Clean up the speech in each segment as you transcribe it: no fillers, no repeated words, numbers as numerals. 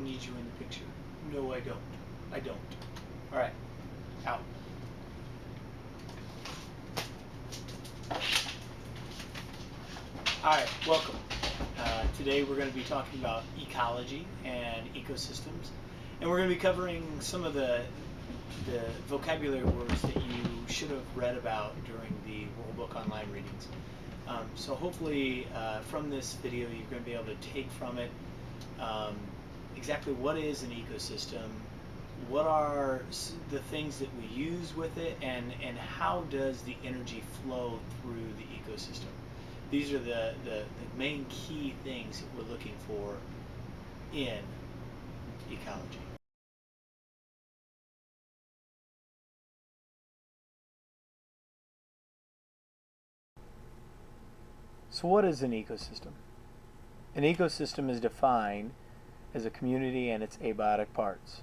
don't need you in the picture. No, I don't. I don't. All right, out. All right, welcome. Today we're going to be talking about ecology and ecosystems, and we're going to be covering some of the vocabulary words that you should have read about during the World Book Online readings. So hopefully from this video you're going to be able to take from it exactly what is an ecosystem, what are the things that we use with it, and how does the energy flow through the ecosystem. These are the main key things that we're looking for in ecology. So what is an ecosystem? An ecosystem is defined as a community and its abiotic parts.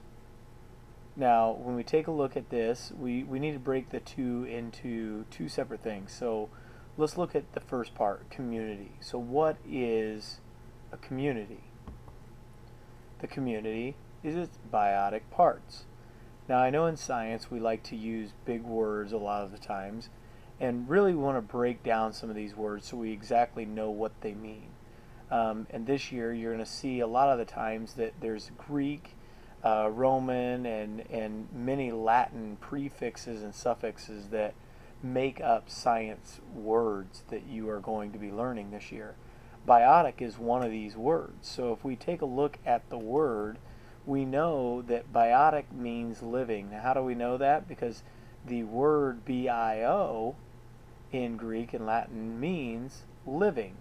Now, when we take a look at this, we need to break the two into two separate things. So let's look at the first part, community. So what is a community? The community is its biotic parts. Now, I know in science we like to use big words a lot of the times, and really want to break down some of these words so we exactly know what they mean. And this year you're going to see a lot of the times that there's Greek, Roman, and many Latin prefixes and suffixes that make up science words that you are going to be learning this year. Biotic is one of these words. So if we take a look at the word, we know that biotic means living. Now, how do we know that? Because the word bio in Greek and Latin means living.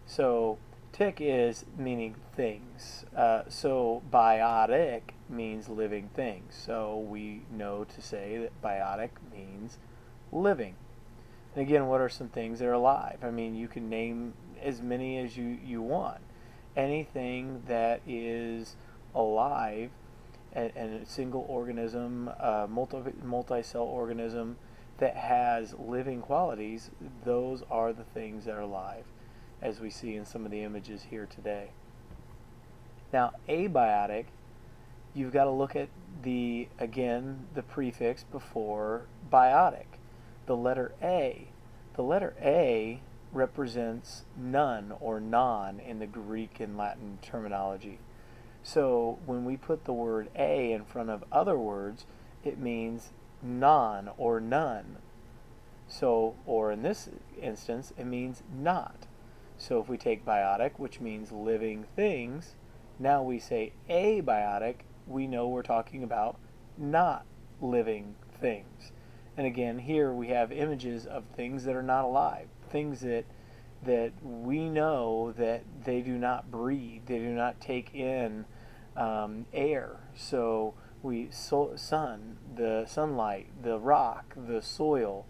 So tic is meaning things. So biotic means living things. So we know to say that biotic means living. And again, what are some things that are alive? I mean, you can name as many as you want. Anything that is alive, and a single organism, multi-cell organism that has living qualities, those are the things that are alive, as we see in some of the images here today. Now, abiotic, you've got to look at the prefix before biotic, the letter A. The letter A represents none or non in the Greek and Latin terminology. So when we put the word A in front of other words, it means non or none. So, or in this instance, it means not. So if we take biotic, which means living things, now we say abiotic, we know we're talking about not living things. And again, here we have images of things that are not alive, things that we know that they do not breathe, they do not take in air. So sun, the sunlight, the rock, the soil,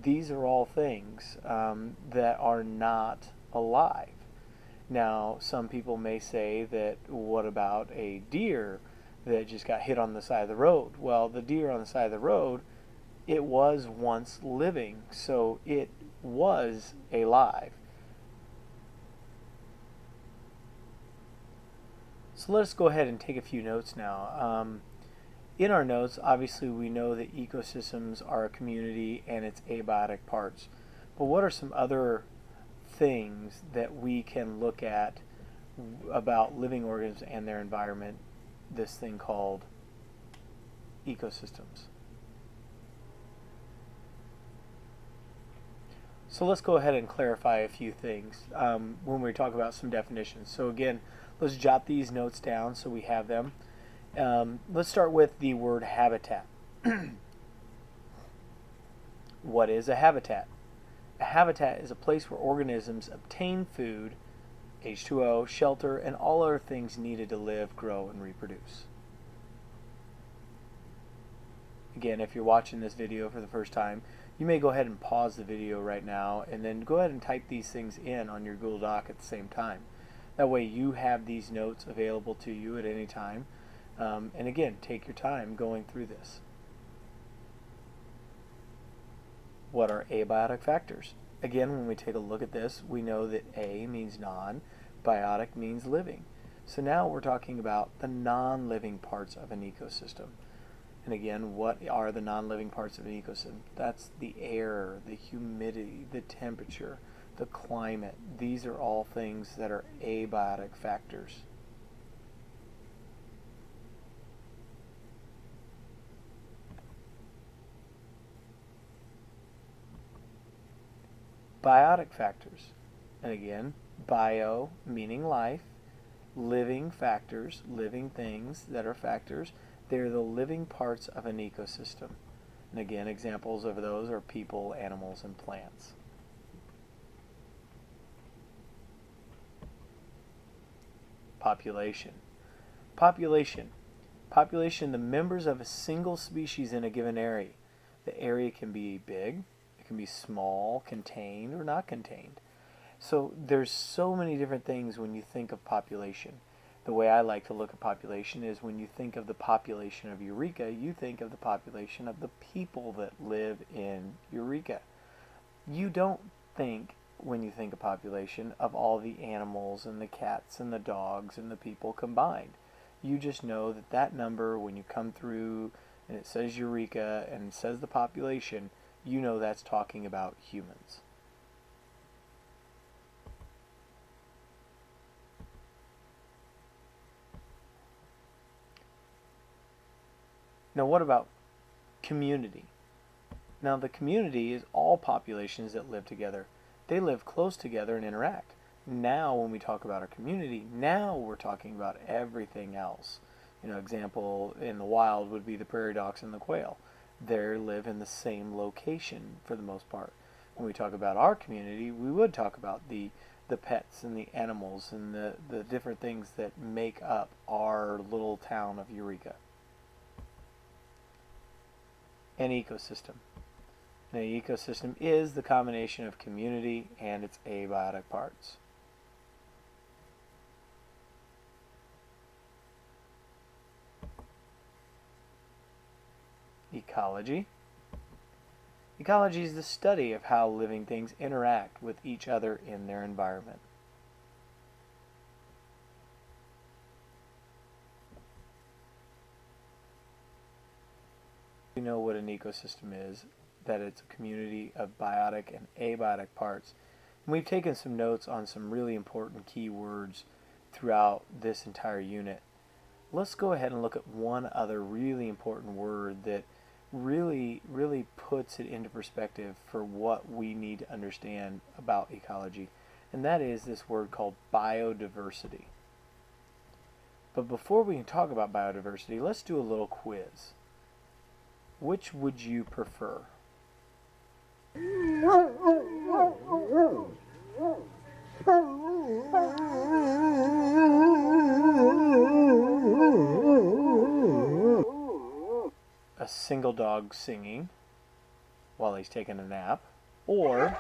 these are all things that are not alive. Now, some people may say that, what about a deer that just got hit on the side of the road? Well, the deer on the side of the road, it was once living, so it was alive. So let's go ahead and take a few notes now. In our notes, obviously we know that ecosystems are a community and its abiotic parts. But what are some other things that we can look at about living organisms and their environment, this thing called ecosystems? So let's go ahead and clarify a few things when we talk about some definitions. So again, let's jot these notes down so we have them. Let's start with the word habitat. What is a habitat? A habitat is a place where organisms obtain food, H2O, shelter, and all other things needed to live, grow, and reproduce. Again, if you're watching this video for the first time, you may go ahead and pause the video right now and then go ahead and type these things in on your Google Doc at the same time. That way you have these notes available to you at any time. And again, take your time going through this. What are abiotic factors? Again, when we take a look at this, we know that A means non, biotic means living. So now we're talking about the non-living parts of an ecosystem. And again, what are the non-living parts of an ecosystem? That's the air, the humidity, the temperature, the climate. These are all things that are abiotic factors. Biotic factors. And again, bio meaning life, living factors, living things that are factors. They're the living parts of an ecosystem. And again, examples of those are people, animals, and plants. Population. Population. Population, the members of a single species in a given area. The area can be big, it can be small, contained, or not contained. So there's so many different things when you think of population. The way I like to look at population is when you think of the population of Eureka, you think of the population of the people that live in Eureka. You don't think, when you think of population, of all the animals and the cats and the dogs and the people combined. You just know that that number, when you come through and it says Eureka and it says the population, you know that's talking about humans. Now what about community? Now the community is all populations that live together. They live close together and interact. Now when we talk about our community, now we're talking about everything else. Example in the wild would be the prairie dogs and the quail. They live in the same location for the most part. When we talk about our community, we would talk about the pets and the animals and the different things that make up our little town of Eureka. An ecosystem. An ecosystem is the combination of community and its abiotic parts. Ecology. Ecology is the study of how living things interact with each other in their environment. We know what an ecosystem is, that it's a community of biotic and abiotic parts. And we've taken some notes on some really important key words throughout this entire unit. Let's go ahead and look at one other really important word that really puts it into perspective for what we need to understand about ecology, and that is this word called biodiversity. But before we can talk about biodiversity, let's do a little quiz. Which would you prefer? A single dog singing while he's taking a nap, or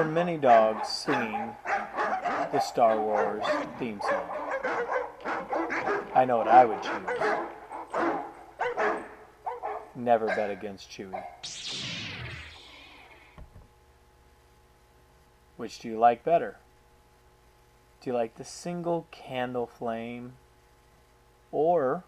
many dogs singing the Star Wars theme song. I know what I would choose. Never bet against Chewie. Which do you like better? Do you like the single candle flame or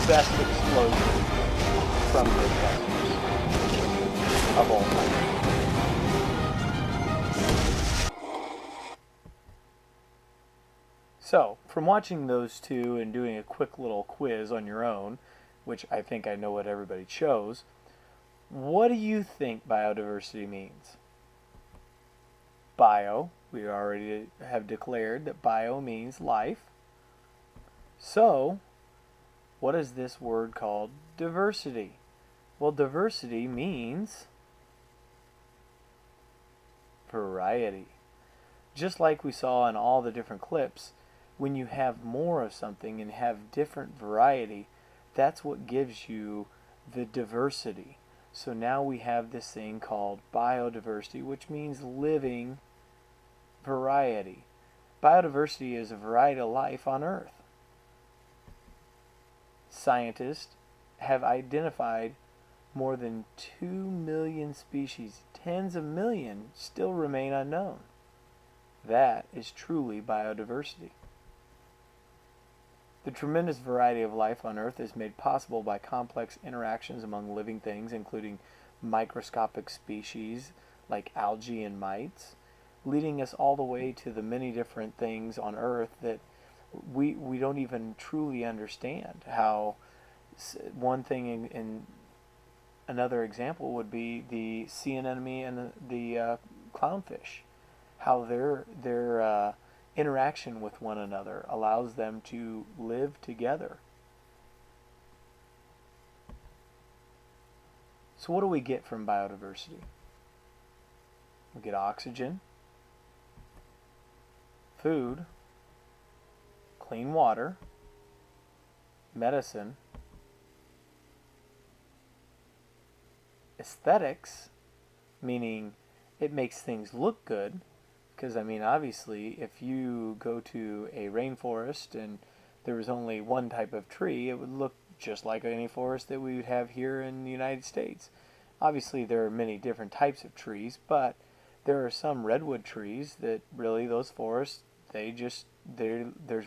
best explosion from Mythbusters of all time? So, from watching those two and doing a quick little quiz on your own, which I think I know what everybody chose, what do you think biodiversity means? Bio, we already have declared that bio means life. So, what is this word called diversity? Well, diversity means variety. Just like we saw in all the different clips, when you have more of something and have different variety, that's what gives you the diversity. So now we have this thing called biodiversity, which means living variety. Biodiversity is a variety of life on Earth. Scientists have identified more than 2 million species. Tens of millions still remain unknown. That is truly biodiversity. The tremendous variety of life on Earth is made possible by complex interactions among living things, including microscopic species like algae and mites, leading us all the way to the many different things on Earth that we don't even truly understand. How one thing in another example would be the sea anemone and the clownfish, how their interaction with one another allows them to live together. So what do we get from biodiversity? We get oxygen, food, clean water, medicine, aesthetics, meaning it makes things look good. Because, I mean, obviously, if you go to a rainforest and there was only one type of tree, it would look just like any forest that we would have here in the United States. Obviously, there are many different types of trees, but there are some redwood trees that really, those forests, there's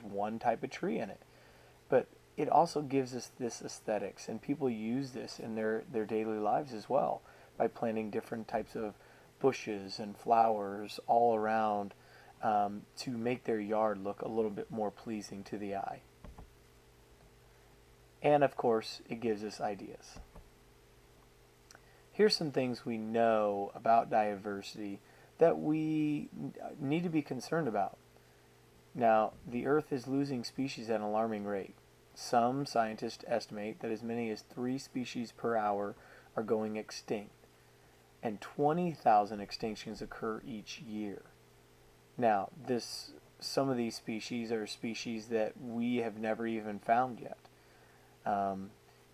one type of tree in it. But it also gives us this aesthetics, and people use this in their daily lives as well by planting different types of bushes and flowers all around to make their yard look a little bit more pleasing to the eye. And of course, it gives us ideas. Here's some things we know about diversity that we need to be concerned about. Now, the Earth is losing species at an alarming rate. Some scientists estimate that as many as 3 species per hour are going extinct, and 20,000 extinctions occur each year. Now, some of these species are species that we have never even found yet.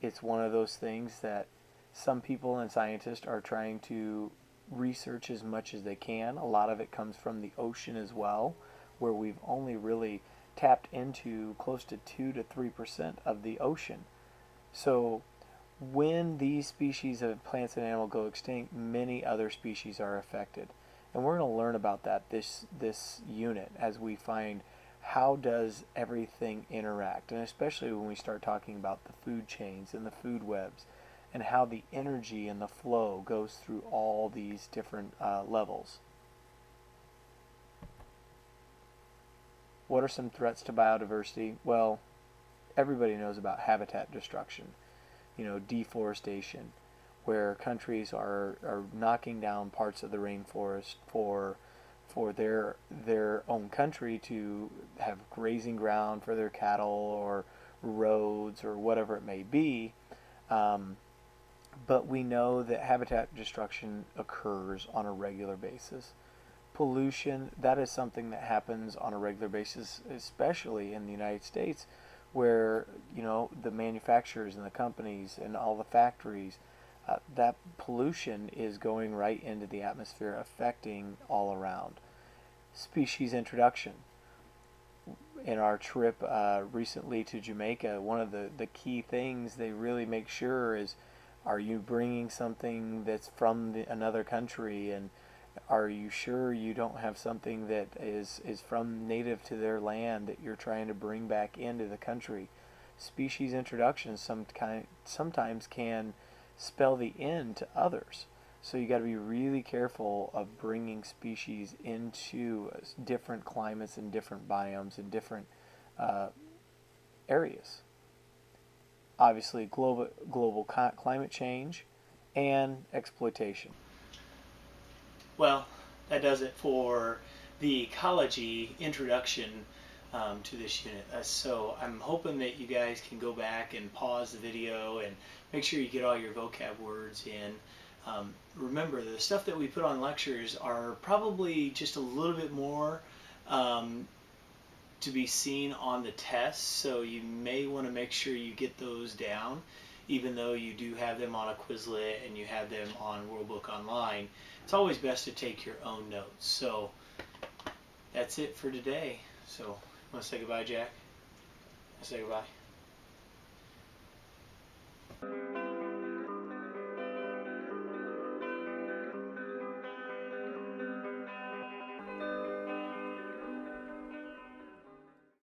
It's one of those things that some people and scientists are trying to research as much as they can. A lot of it comes from the ocean as well, where we've only really tapped into close to 2 to 3% of the ocean. So when these species of plants and animals go extinct, many other species are affected. And we're going to learn about that this unit as we find how does everything interact, and especially when we start talking about the food chains and the food webs and how the energy and the flow goes through all these different levels. What are some threats to biodiversity? Well, everybody knows about habitat destruction. Deforestation, where countries are knocking down parts of the rainforest for their own country to have grazing ground for their cattle or roads or whatever it may be. But we know that habitat destruction occurs on a regular basis. Pollution, that is something that happens on a regular basis, especially in the United States, where the manufacturers and the companies and all the factories, that pollution is going right into the atmosphere, affecting all around. Species introduction. In our trip recently to Jamaica, one of the key things they really make sure is, are you bringing something that's from another country, and are you sure you don't have something that is from native to their land that you're trying to bring back into the country? Species introduction sometimes can spell the end to others. So you got to be really careful of bringing species into different climates and different biomes and different uh, areas. Obviously, global climate change and exploitation. Well, that does it for the ecology introduction to this unit. So I'm hoping that you guys can go back and pause the video and make sure you get all your vocab words in. Remember, the stuff that we put on lectures are probably just a little bit more um, to be seen on the tests, so you may want to make sure you get those down, even though you do have them on a Quizlet and you have them on Worldbook Online. It's always best to take your own notes. So that's it for today. So, want to say goodbye, Jack? Say goodbye.